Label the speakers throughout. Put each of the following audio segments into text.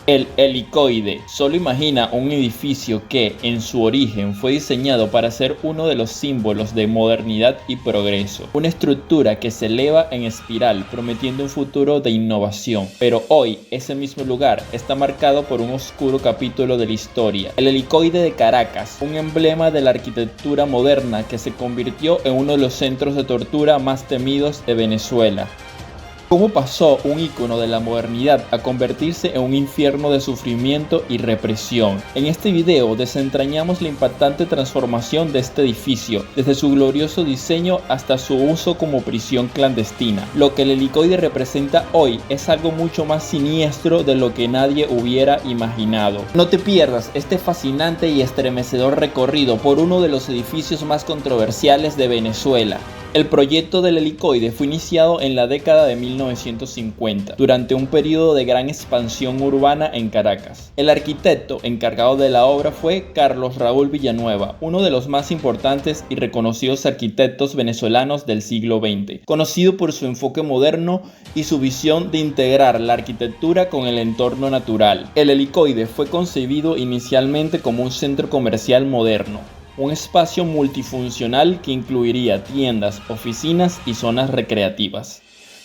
Speaker 1: El helicoide. Solo imagina un edificio que, en su origen, fue diseñado para ser uno de los símbolos de modernidad y progreso. Una estructura que se eleva en espiral, prometiendo un futuro de innovación. Pero hoy, ese mismo lugar está marcado por un oscuro capítulo de la historia. El helicoide de Caracas, un emblema de la arquitectura moderna que se convirtió en uno de los centros de tortura más temidos de Venezuela. ¿Cómo pasó un ícono de la modernidad a convertirse en un infierno de sufrimiento y represión? En este video desentrañamos la impactante transformación de este edificio, desde su glorioso diseño hasta su uso como prisión clandestina. Lo que el helicoide representa hoy es algo mucho más siniestro de lo que nadie hubiera imaginado. No te pierdas este fascinante y estremecedor recorrido por uno de los edificios más controversiales de Venezuela. El proyecto del helicoide fue iniciado en la década de 1950, durante un periodo de gran expansión urbana en Caracas. El arquitecto encargado de la obra fue Carlos Raúl Villanueva, uno de los más importantes y reconocidos arquitectos venezolanos del siglo XX, conocido por su enfoque moderno y su visión de integrar la arquitectura con el entorno natural. El helicoide fue concebido inicialmente como un centro comercial moderno, un espacio multifuncional que incluiría tiendas, oficinas y zonas recreativas.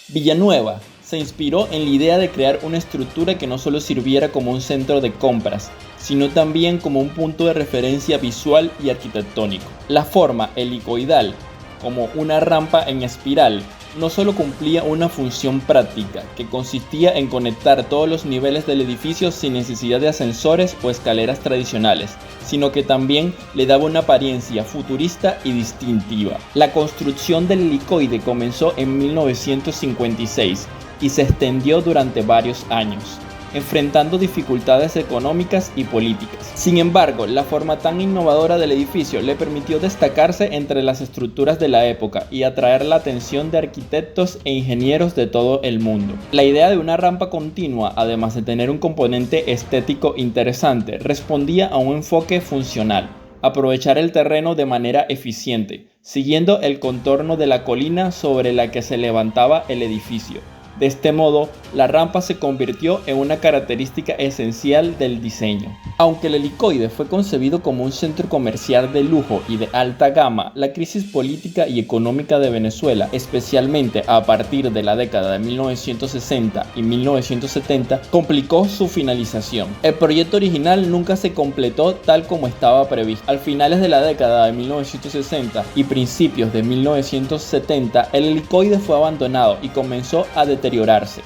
Speaker 1: Villanueva se inspiró en la idea de crear una estructura que no solo sirviera como un centro de compras, sino también como un punto de referencia visual y arquitectónico. La forma helicoidal, como una rampa en espiral, no solo cumplía una función práctica, que consistía en conectar todos los niveles del edificio sin necesidad de ascensores o escaleras tradicionales, sino que también le daba una apariencia futurista y distintiva. La construcción del helicoide comenzó en 1956 y se extendió durante varios años, enfrentando dificultades económicas y políticas. Sin embargo, la forma tan innovadora del edificio le permitió destacarse entre las estructuras de la época y atraer la atención de arquitectos e ingenieros de todo el mundo. La idea de una rampa continua, además de tener un componente estético interesante, respondía a un enfoque funcional: aprovechar el terreno de manera eficiente, siguiendo el contorno de la colina sobre la que se levantaba el edificio. De este modo, la rampa se convirtió en una característica esencial del diseño. Aunque el helicoide fue concebido como un centro comercial de lujo y de alta gama, la crisis política y económica de Venezuela, especialmente a partir de la década de 1960 y 1970, complicó su finalización. El proyecto original nunca se completó tal como estaba previsto. Al finales de la década de 1960 y principios de 1970, el helicoide fue abandonado y comenzó a deteriorarse.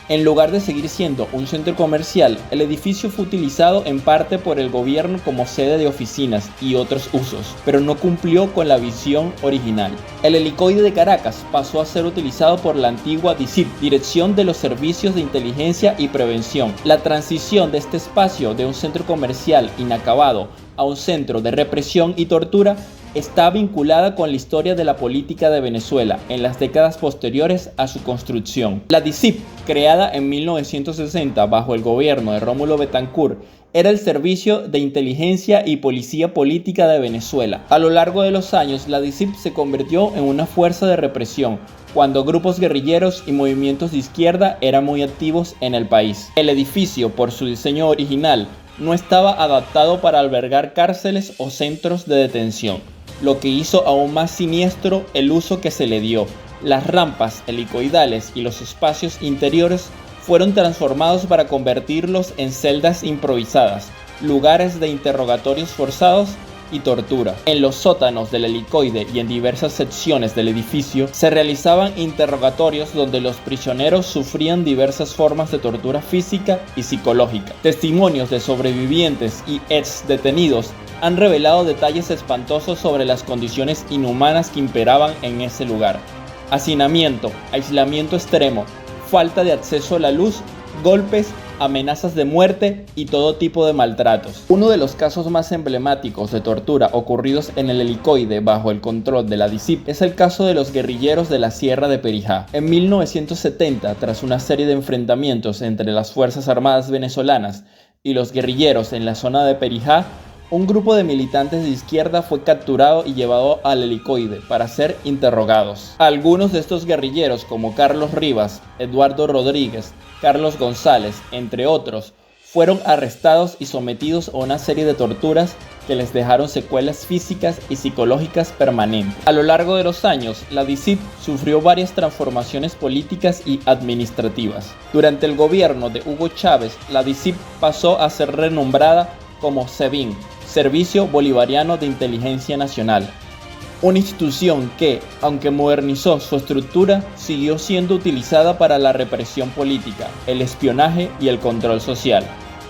Speaker 1: En lugar de seguir siendo un centro comercial, el edificio fue utilizado en parte por el gobierno como sede de oficinas y otros usos, pero no cumplió con la visión original. El helicoide de Caracas pasó a ser utilizado por la antigua DICIP, Dirección de los Servicios de Inteligencia y Prevención. La transición de este espacio de un centro comercial inacabado a un centro de represión y tortura está vinculada con la historia de la política de Venezuela en las décadas posteriores a su construcción. La DICIP, creada en 1960 bajo el gobierno de Rómulo Betancourt, era el Servicio de Inteligencia y Policía Política de Venezuela. A lo largo de los años, la DICIP se convirtió en una fuerza de represión, cuando grupos guerrilleros y movimientos de izquierda eran muy activos en el país. El edificio, por su diseño original, no estaba adaptado para albergar cárceles o centros de detención, lo que hizo aún más siniestro el uso que se le dio. Las rampas helicoidales y los espacios interiores fueron transformados para convertirlos en celdas improvisadas, lugares de interrogatorios forzados y tortura. En los sótanos del helicoide y en diversas secciones del edificio se realizaban interrogatorios donde los prisioneros sufrían diversas formas de tortura física y psicológica. Testimonios de sobrevivientes y ex detenidos han revelado detalles espantosos sobre las condiciones inhumanas que imperaban en ese lugar: hacinamiento, aislamiento extremo, falta de acceso a la luz, golpes, amenazas de muerte y todo tipo de maltratos. Uno de los casos más emblemáticos de tortura ocurridos en el helicoide bajo el control de la DICIP es el caso de los guerrilleros de la Sierra de Perijá. En 1970, tras una serie de enfrentamientos entre las Fuerzas Armadas venezolanas y los guerrilleros en la zona de Perijá, un grupo de militantes de izquierda fue capturado y llevado al helicoide para ser interrogados. Algunos de estos guerrilleros, como Carlos Rivas, Eduardo Rodríguez, Carlos González, entre otros, fueron arrestados y sometidos a una serie de torturas que les dejaron secuelas físicas y psicológicas permanentes. A lo largo de los años, la DICIT sufrió varias transformaciones políticas y administrativas. Durante el gobierno de Hugo Chávez, la DICIT pasó a ser renombrada como SEBIN, Servicio Bolivariano de Inteligencia Nacional, una institución que, aunque modernizó su estructura, siguió siendo utilizada para la represión política, el espionaje y el control social.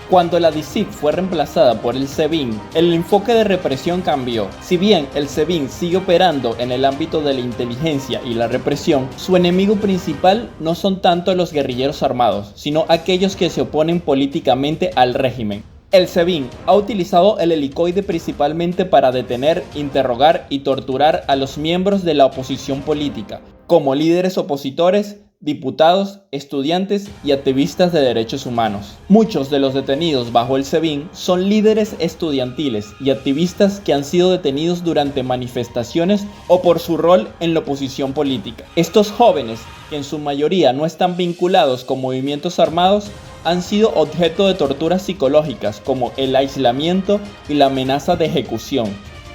Speaker 1: Cuando la DICIT fue reemplazada por el SEBIN, el enfoque de represión cambió. Si bien el SEBIN sigue operando en el ámbito de la inteligencia y la represión, su enemigo principal no son tanto los guerrilleros armados, sino aquellos que se oponen políticamente al régimen. El SEBIN ha utilizado el helicoide principalmente para detener, interrogar y torturar a los miembros de la oposición política, como líderes opositores, diputados, estudiantes y activistas de derechos humanos. Muchos de los detenidos bajo el SEBIN son líderes estudiantiles y activistas que han sido detenidos durante manifestaciones o por su rol en la oposición política. Estos jóvenes, que en su mayoría no están vinculados con movimientos armados, han sido objeto de torturas psicológicas como el aislamiento y la amenaza de ejecución,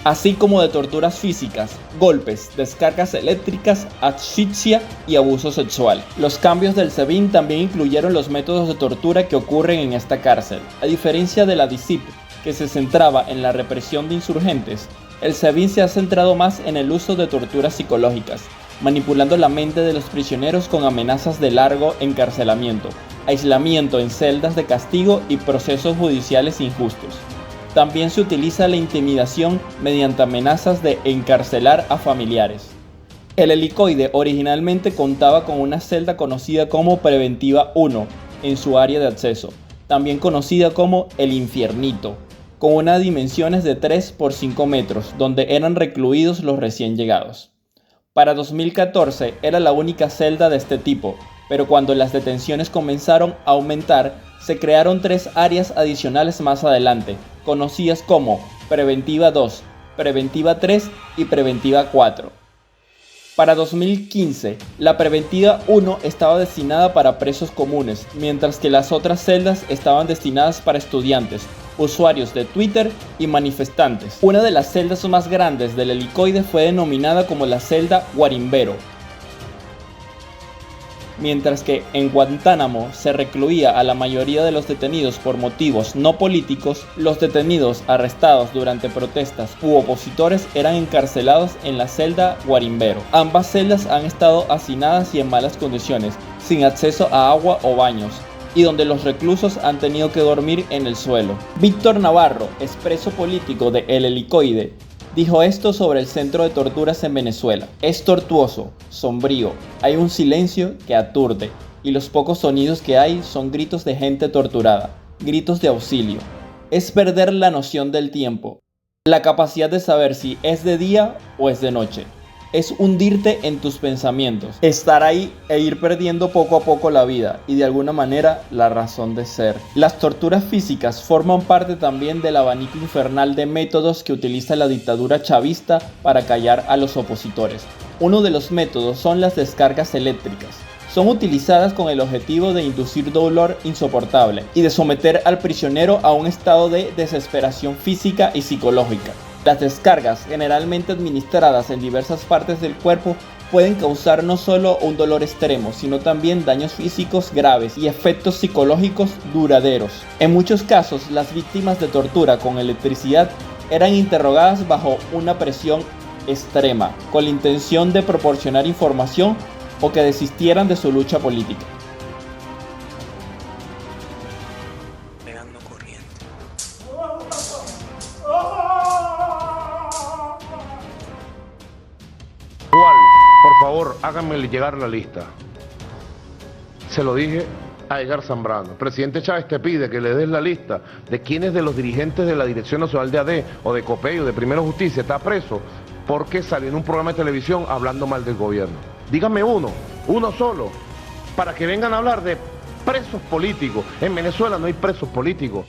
Speaker 1: así como de torturas físicas, golpes, descargas eléctricas, asfixia y abuso sexual. Los cambios del SEBIN también incluyeron los métodos de tortura que ocurren en esta cárcel. A diferencia de la DICIT, que se centraba en la represión de insurgentes, el SEBIN se ha centrado más en el uso de torturas psicológicas, manipulando la mente de los prisioneros con amenazas de largo encarcelamiento, aislamiento en celdas de castigo y procesos judiciales injustos. También se utiliza la intimidación mediante amenazas de encarcelar a familiares. El helicoide originalmente contaba con una celda conocida como Preventiva 1 en su área de acceso, también conocida como el Infiernito, con unas dimensiones de 3 por 5 metros, donde eran recluidos los recién llegados. Para 2014 era la única celda de este tipo, pero cuando las detenciones comenzaron a aumentar, se crearon 3 áreas adicionales más adelante, conocidas como Preventiva 2, Preventiva 3 y Preventiva 4. Para 2015, la Preventiva 1 estaba destinada para presos comunes, mientras que las otras celdas estaban destinadas para estudiantes, usuarios de Twitter y manifestantes. Una de las celdas más grandes del helicoide fue denominada como la celda Guarimbero, mientras que en Guantánamo se recluía a la mayoría de los detenidos por motivos no políticos. Los detenidos arrestados durante protestas u opositores eran encarcelados en la celda Guarimbero. Ambas celdas han estado hacinadas y en malas condiciones, sin acceso a agua o baños, y donde los reclusos han tenido que dormir en el suelo. Víctor Navarro, expreso político de El Helicoide, dijo esto sobre el centro de torturas en Venezuela: es tortuoso, sombrío, hay un silencio que aturde, y los pocos sonidos que hay son gritos de gente torturada, gritos de auxilio. Es perder la noción del tiempo, la capacidad de saber si es de día o es de noche. Es hundirte en tus pensamientos, estar ahí e ir perdiendo poco a poco la vida y de alguna manera la razón de ser. Las torturas físicas forman parte también del abanico infernal de métodos que utiliza la dictadura chavista para callar a los opositores. Uno de los métodos son las descargas eléctricas. Son utilizadas con el objetivo de inducir dolor insoportable y de someter al prisionero a un estado de desesperación física y psicológica. Las descargas, generalmente administradas en diversas partes del cuerpo, pueden causar no solo un dolor extremo, sino también daños físicos graves y efectos psicológicos duraderos. En muchos casos, las víctimas de tortura con electricidad eran interrogadas bajo una presión extrema, con la intención de proporcionar información o que desistieran de su lucha política.
Speaker 2: Por favor, háganme llegar la lista. Se lo dije a Edgar Zambrano. El presidente Chávez te pide que le des la lista de quiénes de los dirigentes de la Dirección Nacional de AD o de COPEI o de Primero Justicia está preso porque salió en un programa de televisión hablando mal del gobierno. Dígame uno solo, para que vengan a hablar de presos políticos. En Venezuela no hay presos políticos.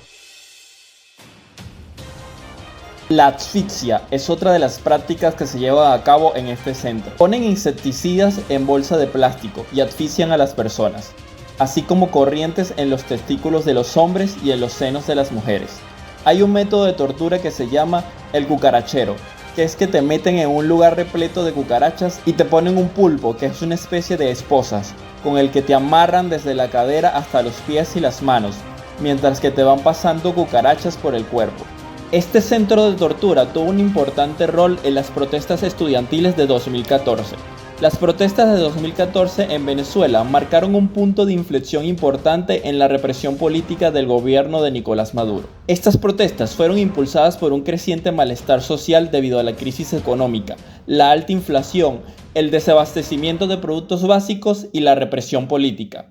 Speaker 1: La asfixia es otra de las prácticas que se llevan a cabo en este centro. Ponen insecticidas en bolsa de plástico y asfixian a las personas. así como corrientes en los testículos de los hombres y en los senos de las mujeres. Hay un método de tortura que se llama el cucarachero, que es que te meten en un lugar repleto de cucarachas y te ponen un pulpo, que es una especie de esposas, con el que te amarran desde la cadera hasta los pies y las manos, mientras que te van pasando cucarachas por el cuerpo. Este centro de tortura tuvo un importante rol en las protestas estudiantiles de 2014. Las protestas de 2014 en Venezuela marcaron un punto de inflexión importante en la represión política del gobierno de Nicolás Maduro. Estas protestas fueron impulsadas por un creciente malestar social debido a la crisis económica, la alta inflación, el desabastecimiento de productos básicos y la represión política.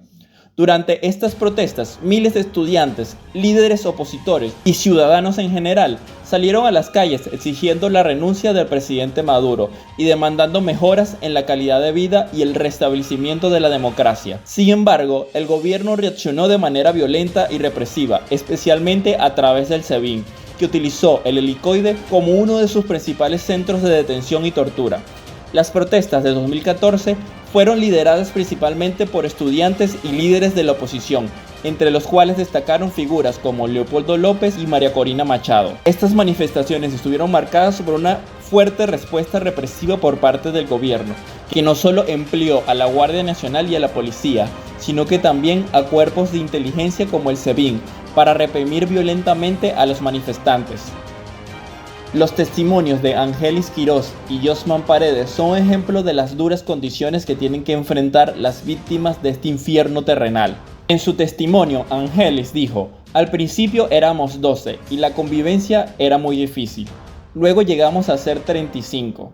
Speaker 1: Durante estas protestas, miles de estudiantes, líderes opositores y ciudadanos en general salieron a las calles exigiendo la renuncia del presidente Maduro y demandando mejoras en la calidad de vida y el restablecimiento de la democracia. Sin embargo, el gobierno reaccionó de manera violenta y represiva, especialmente a través del SEBIN, que utilizó el helicoide como uno de sus principales centros de detención y tortura. Las protestas de 2014 fueron lideradas principalmente por estudiantes y líderes de la oposición, entre los cuales destacaron figuras como Leopoldo López y María Corina Machado. Estas manifestaciones estuvieron marcadas por una fuerte respuesta represiva por parte del gobierno, que no solo empleó a la Guardia Nacional y a la policía, sino que también a cuerpos de inteligencia como el SEBIN, para reprimir violentamente a los manifestantes. Los testimonios de Angelis Quiroz y Yosman Paredes son ejemplos de las duras condiciones que tienen que enfrentar las víctimas de este infierno terrenal. En su testimonio, Angelis dijo: "Al principio éramos 12 y la convivencia era muy difícil. Luego llegamos a ser 35.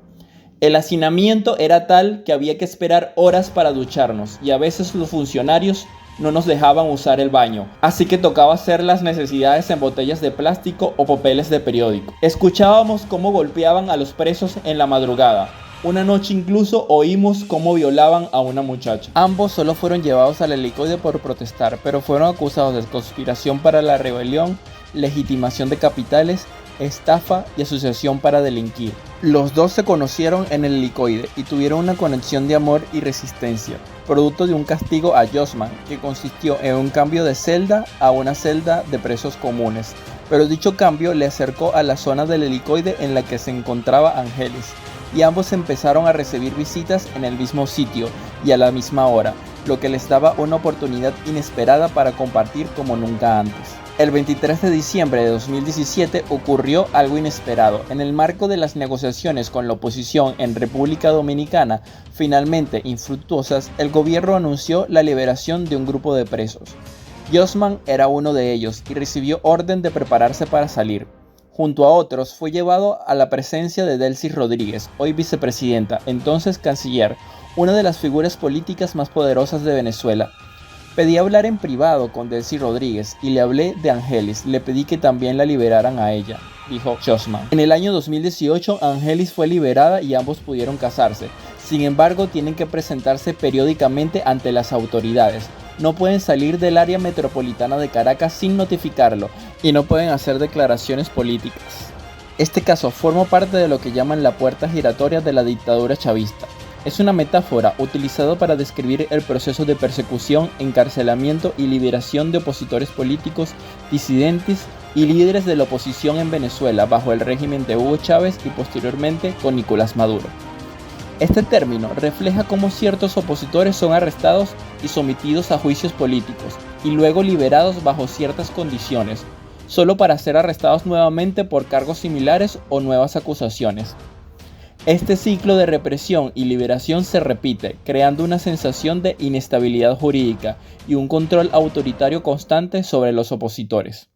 Speaker 1: El hacinamiento era tal que había que esperar horas para ducharnos y a veces los funcionarios no nos dejaban usar el baño, así que tocaba hacer las necesidades en botellas de plástico o papeles de periódico. Escuchábamos cómo golpeaban a los presos en la madrugada. Una noche incluso oímos cómo violaban a una muchacha". Ambos solo fueron llevados al helicoide por protestar, pero fueron acusados de conspiración para la rebelión, legitimación de capitales, estafa y asociación para delinquir. Los dos se conocieron en el helicoide y tuvieron una conexión de amor y resistencia, producto de un castigo a Yosman, que consistió en un cambio de celda a una celda de presos comunes, pero dicho cambio le acercó a la zona del helicoide en la que se encontraba Angelis, y ambos empezaron a recibir visitas en el mismo sitio y a la misma hora, lo que les daba una oportunidad inesperada para compartir como nunca antes. El 23 de diciembre de 2017 ocurrió algo inesperado. En el marco de las negociaciones con la oposición en República Dominicana, finalmente infructuosas, el gobierno anunció la liberación de un grupo de presos. Yosman era uno de ellos y recibió orden de prepararse para salir. Junto a otros, fue llevado a la presencia de Delcy Rodríguez, hoy vicepresidenta, entonces canciller, una de las figuras políticas más poderosas de Venezuela. Pedí hablar en privado con Delcy Rodríguez y le hablé de Angelis, le pedí que también la liberaran a ella, dijo Yosman. En el año 2018, Angelis fue liberada y ambos pudieron casarse. Sin embargo, tienen que presentarse periódicamente ante las autoridades. No pueden salir del área metropolitana de Caracas sin notificarlo y no pueden hacer declaraciones políticas. Este caso forma parte de lo que llaman la puerta giratoria de la dictadura chavista. Es una metáfora utilizada para describir el proceso de persecución, encarcelamiento y liberación de opositores políticos, disidentes y líderes de la oposición en Venezuela bajo el régimen de Hugo Chávez y posteriormente con Nicolás Maduro. Este término refleja cómo ciertos opositores son arrestados y sometidos a juicios políticos y luego liberados bajo ciertas condiciones, solo para ser arrestados nuevamente por cargos similares o nuevas acusaciones. Este ciclo de represión y liberación se repite, creando una sensación de inestabilidad jurídica y un control autoritario constante sobre los opositores.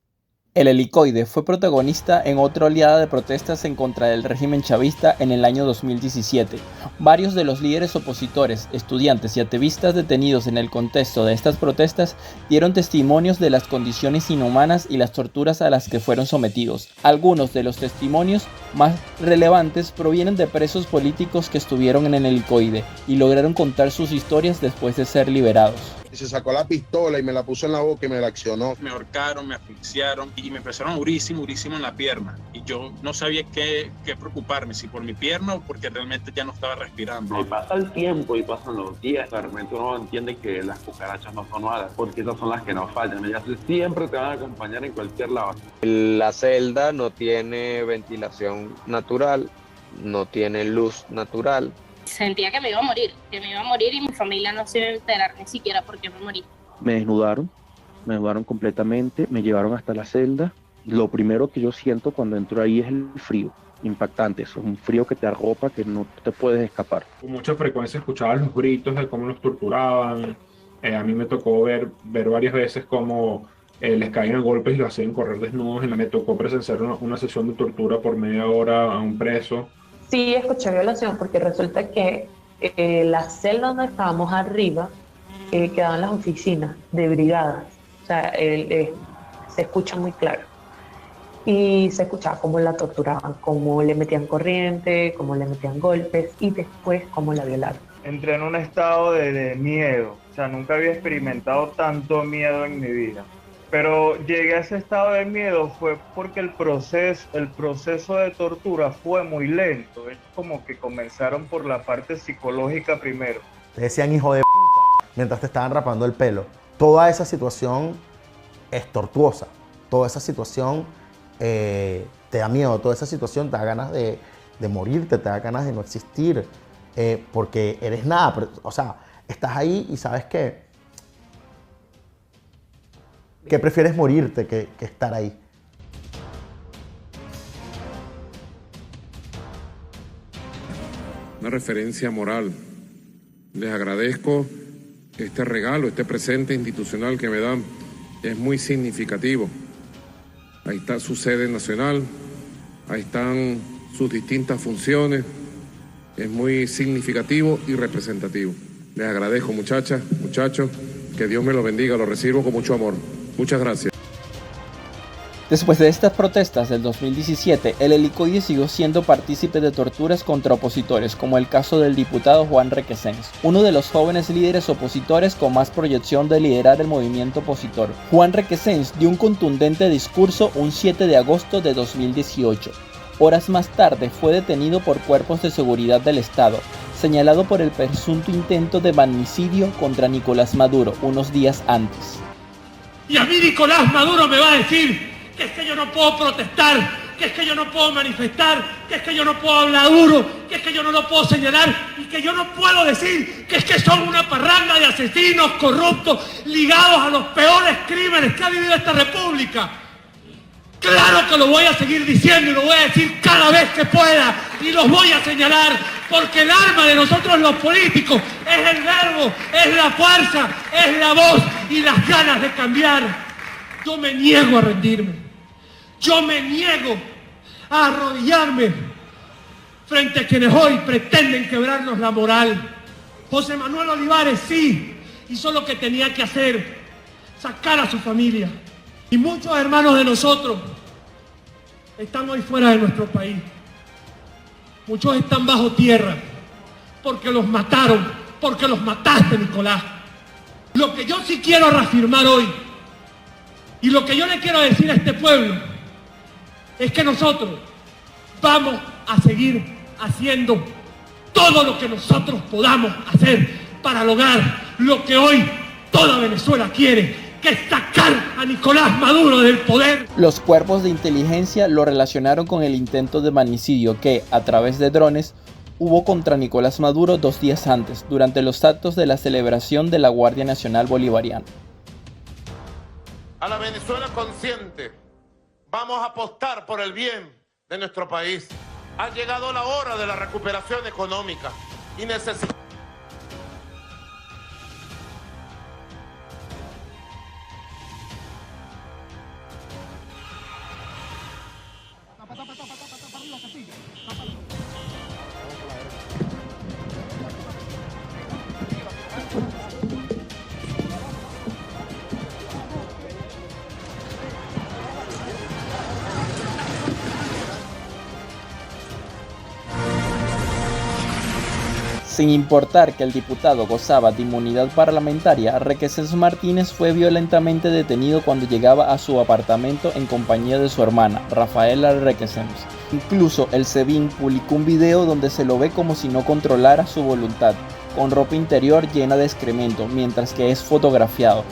Speaker 1: El helicoide fue protagonista en otra oleada de protestas en contra del régimen chavista en el año 2017. Varios de los líderes opositores, estudiantes y activistas detenidos en el contexto de estas protestas dieron testimonios de las condiciones inhumanas y las torturas a las que fueron sometidos. Algunos de los testimonios más relevantes provienen de presos políticos que estuvieron en el helicoide y lograron contar sus historias después de ser liberados.
Speaker 3: y se sacó la pistola y me la puso en la boca y me la accionó.
Speaker 4: Me ahorcaron, me asfixiaron y me empezaron durísimo en la pierna. Y yo no sabía qué preocuparme, si por mi pierna o porque realmente ya no estaba respirando.
Speaker 5: Y pasa el tiempo y pasan los días, de repente uno entiende que las cucarachas no son malas, porque esas son las que nos fallan. Ellas siempre te van a acompañar en cualquier lado.
Speaker 6: La celda no tiene ventilación natural, no tiene luz natural.
Speaker 7: Sentía que me iba a morir y mi familia no se iba a enterar ni siquiera por qué me morí.
Speaker 8: Me desnudaron completamente, me llevaron hasta la celda. Lo primero que yo siento cuando entro ahí es el frío, impactante. Eso es un frío que te arropa, que no te puedes escapar.
Speaker 9: Con mucha frecuencia escuchaba los gritos de cómo los torturaban. A mí me tocó ver varias veces cómo les caían golpes y los hacían correr desnudos. Me tocó presenciar una sesión de tortura por media hora a un preso.
Speaker 10: Sí, escuché violación porque resulta que la celda donde estábamos arriba quedaban las oficinas de brigadas. O sea, se escucha muy claro. Y se escuchaba cómo la torturaban, cómo le metían corriente, cómo le metían golpes y después cómo la violaron.
Speaker 11: Entré en un estado de miedo. O sea, nunca había experimentado tanto miedo en mi vida. Pero llegué a ese estado de miedo fue porque el proceso de tortura fue muy lento. Es como que comenzaron por la parte psicológica primero.
Speaker 12: Te decían hijo de puta mientras te estaban rapando el pelo. Toda esa situación es tortuosa. Toda esa situación te da miedo. Toda esa situación te da ganas de morirte, te da ganas de no existir. Porque eres nada. O sea, estás ahí y sabes que prefieres morirte que estar ahí.
Speaker 13: Una referencia moral. Les agradezco este regalo, este presente institucional que me dan. Es muy significativo. Ahí está su sede nacional, ahí están sus distintas funciones. Es muy significativo y representativo. Les agradezco, muchachas, muchachos. Que Dios me lo bendiga, lo recibo con mucho amor. Muchas gracias.
Speaker 1: Después de estas protestas del 2017, el Helicoide siguió siendo partícipe de torturas contra opositores, como el caso del diputado Juan Requesens, uno de los jóvenes líderes opositores con más proyección de liderar el movimiento opositor. Juan Requesens dio un contundente discurso un 7 de agosto de 2018. Horas más tarde fue detenido por cuerpos de seguridad del Estado, señalado por el presunto intento de magnicidio contra Nicolás Maduro unos días antes.
Speaker 14: Y a mí Nicolás Maduro me va a decir que es que yo no puedo protestar, que es que yo no puedo manifestar, que es que yo no puedo hablar duro, que es que yo no lo puedo señalar y que yo no puedo decir que es que son una parranda de asesinos corruptos ligados a los peores crímenes que ha vivido esta república. Claro que lo voy a seguir diciendo y lo voy a decir cada vez que pueda y los voy a señalar porque el arma de nosotros los políticos es el verbo, es la fuerza, es la voz y las ganas de cambiar. Yo me niego a rendirme, yo me niego a arrodillarme frente a quienes hoy pretenden quebrarnos la moral. José Manuel Olivares sí hizo lo que tenía que hacer, sacar a su familia. Y muchos hermanos de nosotros están hoy fuera de nuestro país. Muchos están bajo tierra porque los mataron, porque los mataste, Nicolás. Lo que yo sí quiero reafirmar hoy y lo que yo le quiero decir a este pueblo es que nosotros vamos a seguir haciendo todo lo que nosotros podamos hacer para lograr lo que hoy toda Venezuela quiere, que es sacar a Nicolás Maduro del poder.
Speaker 1: Los cuerpos de inteligencia lo relacionaron con el intento de magnicidio que, a través de drones, hubo contra Nicolás Maduro 2 días antes, durante los actos de la celebración de la Guardia Nacional Bolivariana.
Speaker 2: A la Venezuela consciente, vamos a apostar por el bien de nuestro país. Ha llegado la hora de la recuperación económica y necesitamos
Speaker 1: Sin importar que el diputado gozaba de inmunidad parlamentaria, Requesens Martínez fue violentamente detenido cuando llegaba a su apartamento en compañía de su hermana, Rafaela Requesens. Incluso el SEBIN publicó un video donde se lo ve como si no controlara su voluntad, con ropa interior llena de excremento, mientras que es fotografiado.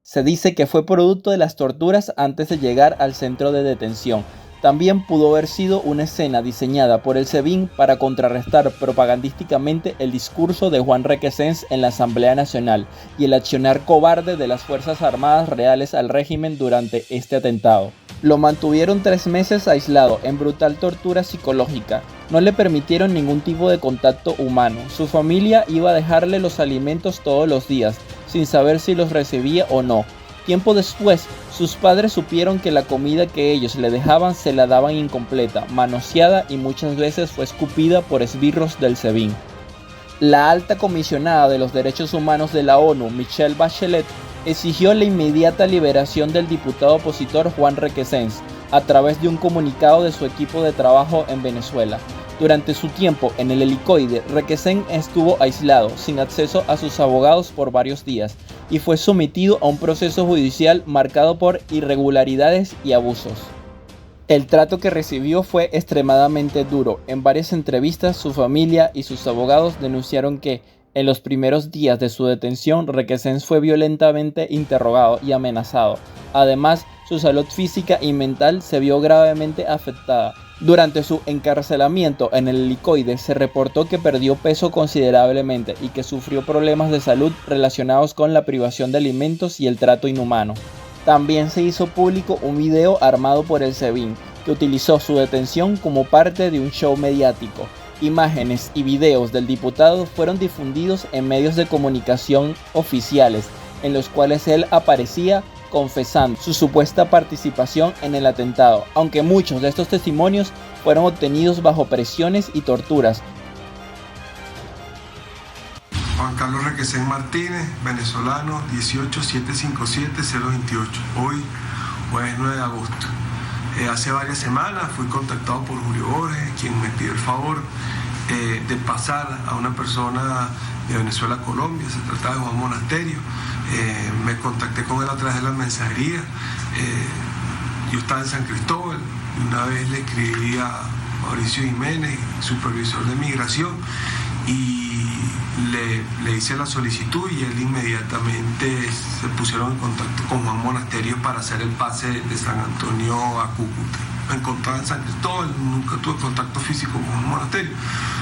Speaker 1: Se dice que fue producto de las torturas antes de llegar al centro de detención. También pudo haber sido una escena diseñada por el SEBIN para contrarrestar propagandísticamente el discurso de Juan Requesens en la Asamblea Nacional y el accionar cobarde de las Fuerzas Armadas reales al régimen durante este atentado. Lo mantuvieron 3 meses aislado en brutal tortura psicológica. No le permitieron ningún tipo de contacto humano. Su familia iba a dejarle los alimentos todos los días, sin saber si los recibía o no. Tiempo después, sus padres supieron que la comida que ellos le dejaban se la daban incompleta, manoseada y muchas veces fue escupida por esbirros del SEBIN. La alta comisionada de los derechos humanos de la ONU, Michelle Bachelet, exigió la inmediata liberación del diputado opositor Juan Requesens a través de un comunicado de su equipo de trabajo en Venezuela. Durante su tiempo en el helicoide, Requesens estuvo aislado, sin acceso a sus abogados por varios días, y fue sometido a un proceso judicial marcado por irregularidades y abusos. El trato que recibió fue extremadamente duro. En varias entrevistas, su familia y sus abogados denunciaron que, en los primeros días de su detención, Requesens fue violentamente interrogado y amenazado. Además, su salud física y mental se vio gravemente afectada. Durante su encarcelamiento en el helicoide se reportó que perdió peso considerablemente y que sufrió problemas de salud relacionados con la privación de alimentos y el trato inhumano. También se hizo público un video armado por el SEBIN, que utilizó su detención como parte de un show mediático. Imágenes y videos del diputado fueron difundidos en medios de comunicación oficiales, en los cuales él aparecía confesando su supuesta participación en el atentado, aunque muchos de estos testimonios fueron obtenidos bajo presiones y torturas.
Speaker 15: Juan Carlos Requesens Martínez, venezolano, 18-757-028, hoy jueves 9 de agosto. Hace varias semanas fui contactado por Julio Borges, quien me pidió el favor de pasar a una persona de Venezuela a Colombia. Se trataba de Juan Monasterio. Me contacté con él a través de la mensajería. Yo estaba en San Cristóbal y una vez le escribí a Mauricio Jiménez, supervisor de migración, y le hice la solicitud y él inmediatamente se pusieron en contacto con Juan Monasterio para hacer el pase de San Antonio a Cúcuta. Me encontraba en San Cristóbal, nunca tuve contacto físico con Juan Monasterio,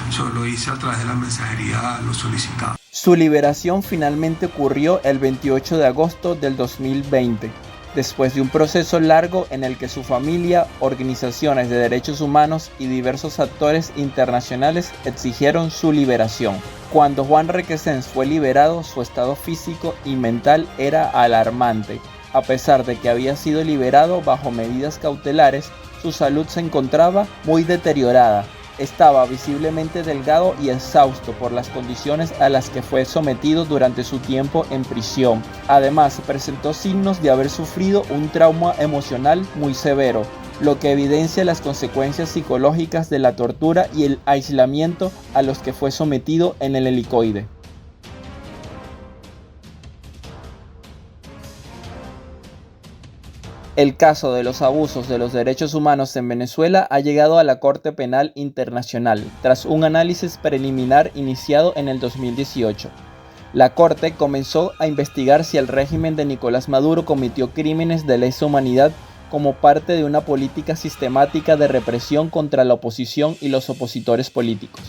Speaker 15: solo hice a través de la mensajería lo solicitado.
Speaker 1: Su liberación finalmente ocurrió el 28 de agosto del 2020, después de un proceso largo en el que su familia, organizaciones de derechos humanos y diversos actores internacionales exigieron su liberación. Cuando Juan Requesens fue liberado, su estado físico y mental era alarmante. A pesar de que había sido liberado bajo medidas cautelares, su salud se encontraba muy deteriorada. Estaba visiblemente delgado y exhausto por las condiciones a las que fue sometido durante su tiempo en prisión. Además, presentó signos de haber sufrido un trauma emocional muy severo, lo que evidencia las consecuencias psicológicas de la tortura y el aislamiento a los que fue sometido en el helicoide. El caso de los abusos de los derechos humanos en Venezuela ha llegado a la Corte Penal Internacional, tras un análisis preliminar iniciado en el 2018. La Corte comenzó a investigar si el régimen de Nicolás Maduro cometió crímenes de lesa humanidad como parte de una política sistemática de represión contra la oposición y los opositores políticos.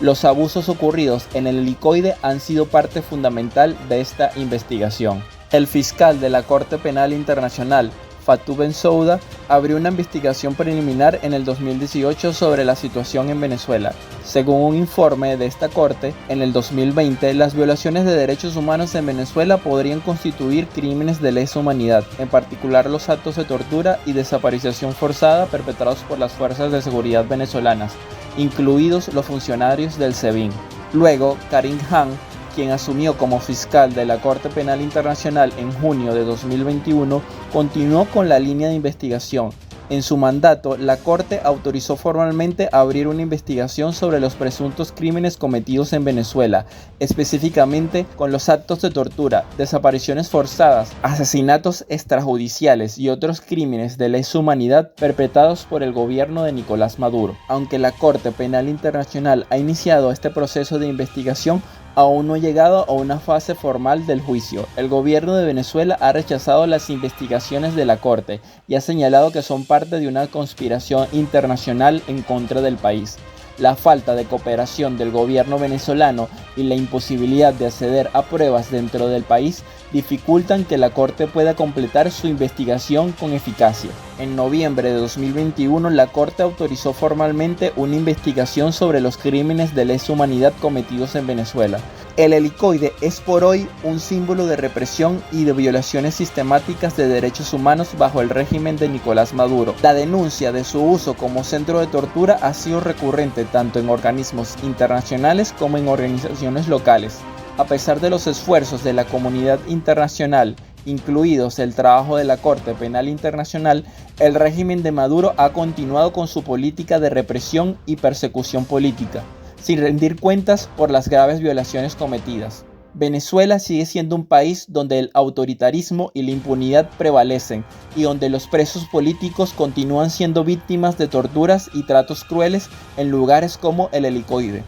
Speaker 1: Los abusos ocurridos en el helicoide han sido parte fundamental de esta investigación. El fiscal de la Corte Penal Internacional, Fatou Bensouda, abrió una investigación preliminar en el 2018 sobre la situación en Venezuela. Según un informe de esta corte, en el 2020 las violaciones de derechos humanos en Venezuela podrían constituir crímenes de lesa humanidad, en particular los actos de tortura y desaparición forzada perpetrados por las fuerzas de seguridad venezolanas, incluidos los funcionarios del SEBIN. Luego, Karim Khan, quien asumió como fiscal de la Corte Penal Internacional en junio de 2021, continuó con la línea de investigación. En su mandato, la Corte autorizó formalmente abrir una investigación sobre los presuntos crímenes cometidos en Venezuela, específicamente con los actos de tortura, desapariciones forzadas, asesinatos extrajudiciales y otros crímenes de lesa humanidad perpetrados por el gobierno de Nicolás Maduro. Aunque la Corte Penal Internacional ha iniciado este proceso de investigación, aún no ha llegado a una fase formal del juicio. El gobierno de Venezuela ha rechazado las investigaciones de la Corte y ha señalado que son parte de una conspiración internacional en contra del país. La falta de cooperación del gobierno venezolano y la imposibilidad de acceder a pruebas dentro del país dificultan que la Corte pueda completar su investigación con eficacia. En noviembre de 2021, la Corte autorizó formalmente una investigación sobre los crímenes de lesa humanidad cometidos en Venezuela. El helicoide es por hoy un símbolo de represión y de violaciones sistemáticas de derechos humanos bajo el régimen de Nicolás Maduro. La denuncia de su uso como centro de tortura ha sido recurrente tanto en organismos internacionales como en organizaciones locales. A pesar de los esfuerzos de la comunidad internacional, incluidos el trabajo de la Corte Penal Internacional, el régimen de Maduro ha continuado con su política de represión y persecución política, sin rendir cuentas por las graves violaciones cometidas. Venezuela sigue siendo un país donde el autoritarismo y la impunidad prevalecen y donde los presos políticos continúan siendo víctimas de torturas y tratos crueles en lugares como el helicoide.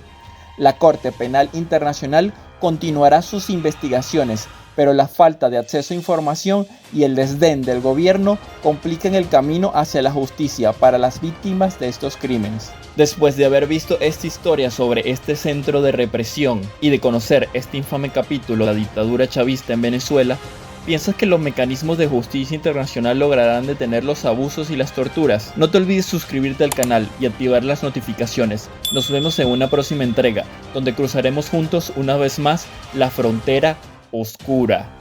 Speaker 1: La Corte Penal Internacional continuará sus investigaciones, pero la falta de acceso a información y el desdén del gobierno complican el camino hacia la justicia para las víctimas de estos crímenes. Después de haber visto esta historia sobre este centro de represión y de conocer este infame capítulo de la dictadura chavista en Venezuela, ¿piensas que los mecanismos de justicia internacional lograrán detener los abusos y las torturas? No te olvides suscribirte al canal y activar las notificaciones. Nos vemos en una próxima entrega, donde cruzaremos juntos una vez más la frontera oscura.